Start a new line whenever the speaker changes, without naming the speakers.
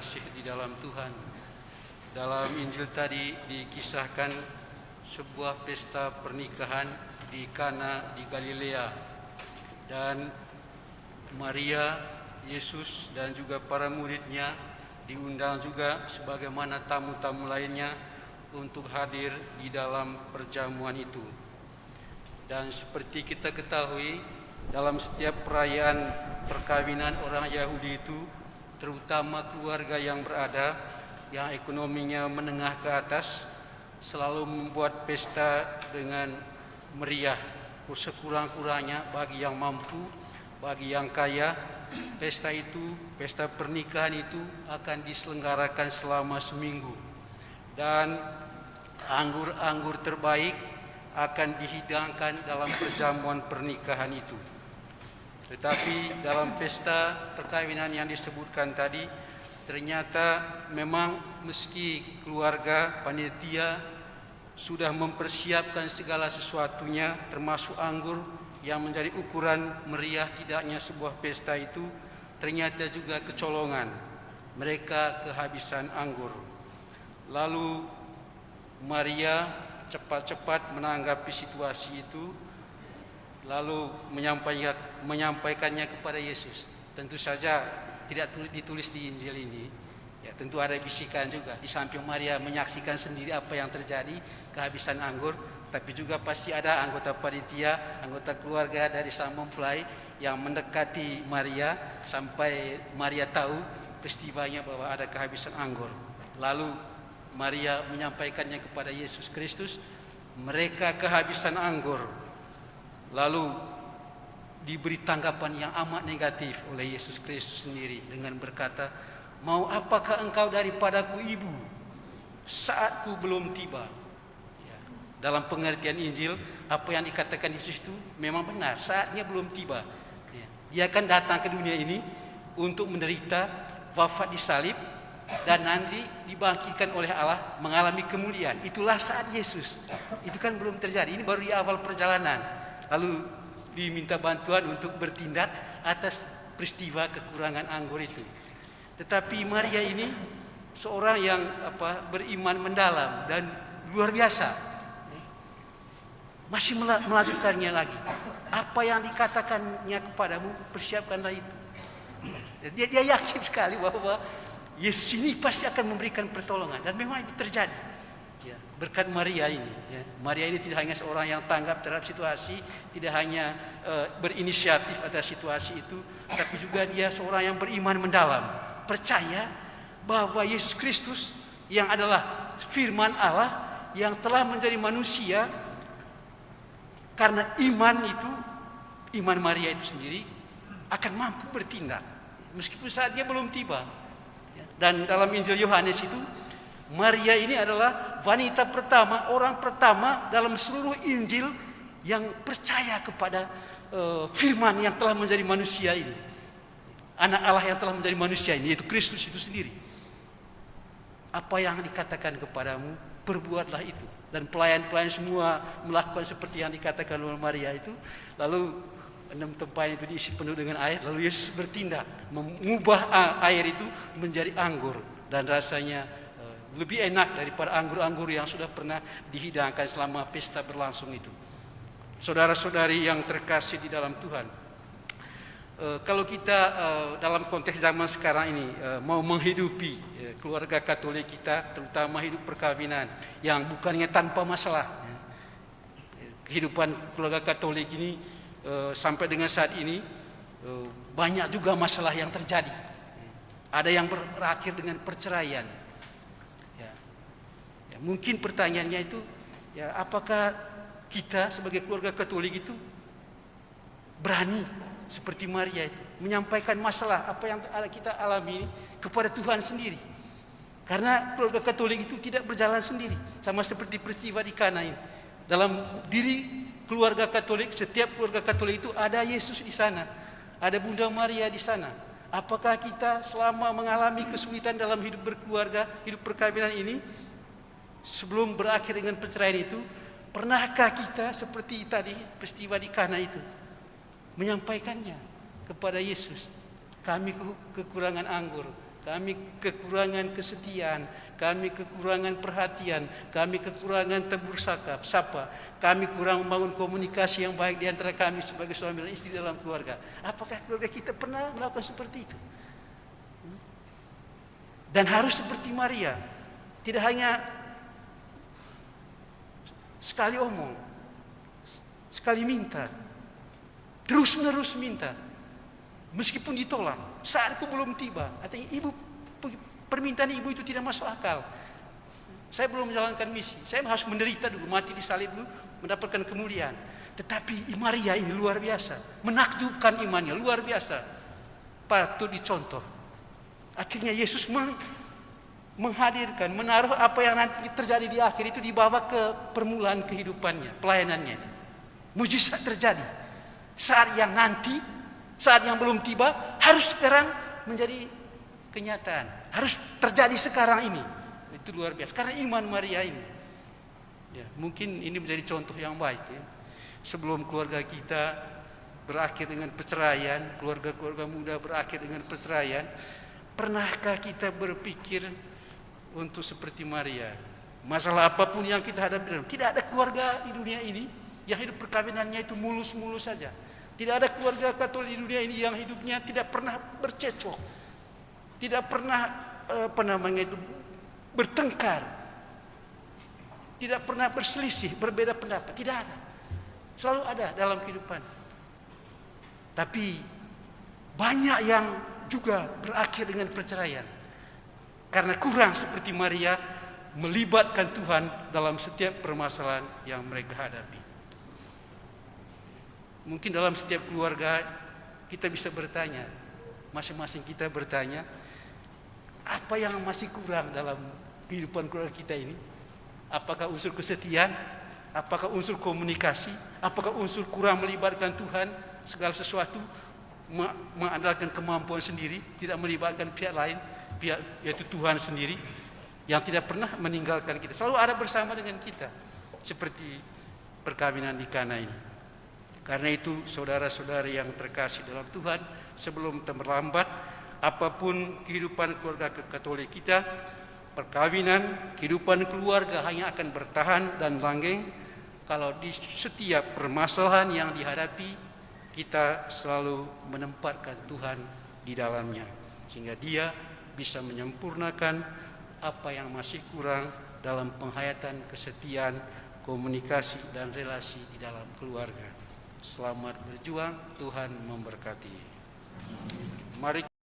terkasih di dalam Tuhan, dalam Injil tadi dikisahkan sebuah pesta pernikahan di Kana di Galilea, dan Maria, Yesus dan juga para muridnya diundang juga sebagaimana tamu-tamu lainnya untuk hadir di dalam perjamuan itu. Dan seperti kita ketahui, dalam setiap perayaan perkawinan orang Yahudi itu, terutama keluarga yang berada, yang ekonominya menengah ke atas, selalu membuat pesta dengan meriah. Sekurang-kurangnya bagi yang mampu, bagi yang kaya, pesta pernikahan itu akan diselenggarakan selama seminggu. Dan anggur-anggur terbaik akan dihidangkan dalam perjamuan pernikahan itu. Tetapi dalam pesta perkawinan yang disebutkan tadi, ternyata memang meski keluarga panitia sudah mempersiapkan segala sesuatunya, termasuk anggur yang menjadi ukuran meriah tidaknya sebuah pesta itu, ternyata juga kecolongan. Mereka kehabisan anggur. Lalu Maria cepat-cepat menanggapi situasi itu, lalu menyampaikannya kepada Yesus. Tentu saja tidak ditulis di Injil ini. Ya, tentu ada bisikan juga. Di samping Maria menyaksikan sendiri apa yang terjadi, kehabisan anggur, tapi juga pasti ada anggota panitia, anggota keluarga dari sang mempelai yang mendekati Maria sampai Maria tahu peristiwanya bahwa ada kehabisan anggur. Lalu Maria menyampaikannya kepada Yesus Kristus, mereka kehabisan anggur. Lalu diberi tanggapan yang amat negatif oleh Yesus Kristus sendiri dengan berkata, "Mau apakah engkau daripadaku, Ibu? Saatku belum tiba." Ya, dalam pengertian Injil, apa yang dikatakan Yesus itu memang benar, saatnya belum tiba. Ya, dia akan datang ke dunia ini untuk menderita, wafat di salib, dan nanti dibangkitkan oleh Allah mengalami kemuliaan. Itulah saat Yesus. Itu kan belum terjadi, ini baru di awal perjalanan. Lalu diminta bantuan untuk bertindak atas peristiwa kekurangan anggur itu. Tetapi Maria ini seorang yang beriman mendalam dan luar biasa. Masih melanjutkannya lagi. Apa yang dikatakannya kepadamu, persiapkanlah itu. Dia yakin sekali bahwa Yesus ini pasti akan memberikan pertolongan, dan memang itu terjadi. Ya, berkat Maria ini. Ya. Maria ini tidak hanya seorang yang tanggap terhadap situasi, tidak hanya berinisiatif atas situasi itu, tapi juga dia seorang yang beriman mendalam, percaya bahwa Yesus Kristus yang adalah firman Allah yang telah menjadi manusia, karena iman Maria itu sendiri akan mampu bertindak meskipun saatnya belum tiba. Dan dalam Injil Yohanes itu, Maria ini adalah wanita pertama, orang pertama dalam seluruh Injil yang percaya kepada firman yang telah menjadi manusia ini. Anak Allah yang telah menjadi manusia ini, yaitu Kristus itu sendiri. Apa yang dikatakan kepadamu, perbuatlah itu. Dan pelayan-pelayan semua melakukan seperti yang dikatakan oleh Maria itu. Lalu 6 tempayan itu diisi penuh dengan air. Lalu Yesus bertindak, mengubah air itu menjadi anggur. Dan rasanya lebih enak daripada anggur-anggur yang sudah pernah dihidangkan selama pesta berlangsung itu. Saudara-saudari yang terkasih di dalam Tuhan, kalau kita dalam konteks zaman sekarang ini mau menghidupi keluarga Katolik kita, terutama hidup perkawinan yang bukannya tanpa masalah. Kehidupan keluarga Katolik ini sampai dengan saat ini banyak juga masalah yang terjadi. Ada yang berakhir dengan perceraian. Mungkin pertanyaannya itu, apakah kita sebagai keluarga Katolik itu berani seperti Maria itu menyampaikan masalah apa yang kita alami kepada Tuhan sendiri? Karena keluarga Katolik itu tidak berjalan sendiri, sama seperti peristiwa di Kana ini. Dalam diri keluarga Katolik, setiap keluarga Katolik itu ada Yesus di sana, ada Bunda Maria di sana. Apakah kita selama mengalami kesulitan dalam hidup berkeluarga, hidup perkawinan ini, sebelum berakhir dengan perceraian itu, pernahkah kita seperti tadi peristiwa di Kana itu menyampaikannya kepada Yesus? Kami kekurangan anggur, kami kekurangan kesetiaan, kami kekurangan perhatian, kami kekurangan tegur sapa, kami kurang membangun komunikasi yang baik di antara kami sebagai suami dan istri dalam keluarga. Apakah keluarga kita pernah melakukan seperti itu? Dan harus seperti Maria, tidak hanya sekali omong, sekali minta, terus-menerus minta. Meskipun ditolak, saatku belum tiba. Artinya permintaan ibu itu tidak masuk akal. Saya belum menjalankan misi, saya harus menderita dulu, mati di salib dulu, mendapatkan kemuliaan. Tetapi Maria ini luar biasa, menakjubkan imannya, luar biasa, patut dicontoh. Akhirnya Yesus menghadirkan, menaruh apa yang nanti terjadi di akhir itu dibawa ke permulaan kehidupannya, pelayanannya. Mujizat terjadi saat yang nanti, saat yang belum tiba, harus sekarang menjadi kenyataan, harus terjadi sekarang ini. Itu luar biasa karena iman Maria ini. Ya, mungkin ini menjadi contoh yang baik. Ya. Sebelum keluarga kita berakhir dengan perceraian, keluarga-keluarga muda berakhir dengan perceraian, pernahkah kita berpikir untuk seperti Maria? Masalah apapun yang kita hadapi, tidak ada keluarga di dunia ini yang hidup perkawinannya itu mulus-mulus saja. Tidak ada keluarga Katolik di dunia ini yang hidupnya tidak pernah bercecok, tidak pernah bertengkar, tidak pernah berselisih, berbeda pendapat. Tidak ada, selalu ada dalam kehidupan. Tapi banyak yang juga berakhir dengan perceraian karena kurang seperti Maria melibatkan Tuhan dalam setiap permasalahan yang mereka hadapi. Mungkin dalam setiap keluarga kita bisa bertanya, masing-masing kita bertanya, apa yang masih kurang dalam kehidupan keluarga kita ini? Apakah unsur kesetiaan? Apakah unsur komunikasi? Apakah unsur kurang melibatkan Tuhan segala sesuatu, mengandalkan kemampuan sendiri, tidak melibatkan pihak lain, pihak yaitu Tuhan sendiri yang tidak pernah meninggalkan kita, selalu ada bersama dengan kita, seperti perkawinan di Kana ini. Karena itu saudara-saudari yang terkasih dalam Tuhan, sebelum terlambat, apapun kehidupan keluarga Katolik kita, perkawinan, kehidupan keluarga hanya akan bertahan dan langgeng kalau di setiap permasalahan yang dihadapi kita selalu menempatkan Tuhan di dalamnya, sehingga Dia bisa menyempurnakan apa yang masih kurang dalam penghayatan kesetiaan, komunikasi dan relasi di dalam keluarga. Selamat berjuang, Tuhan memberkati. Mari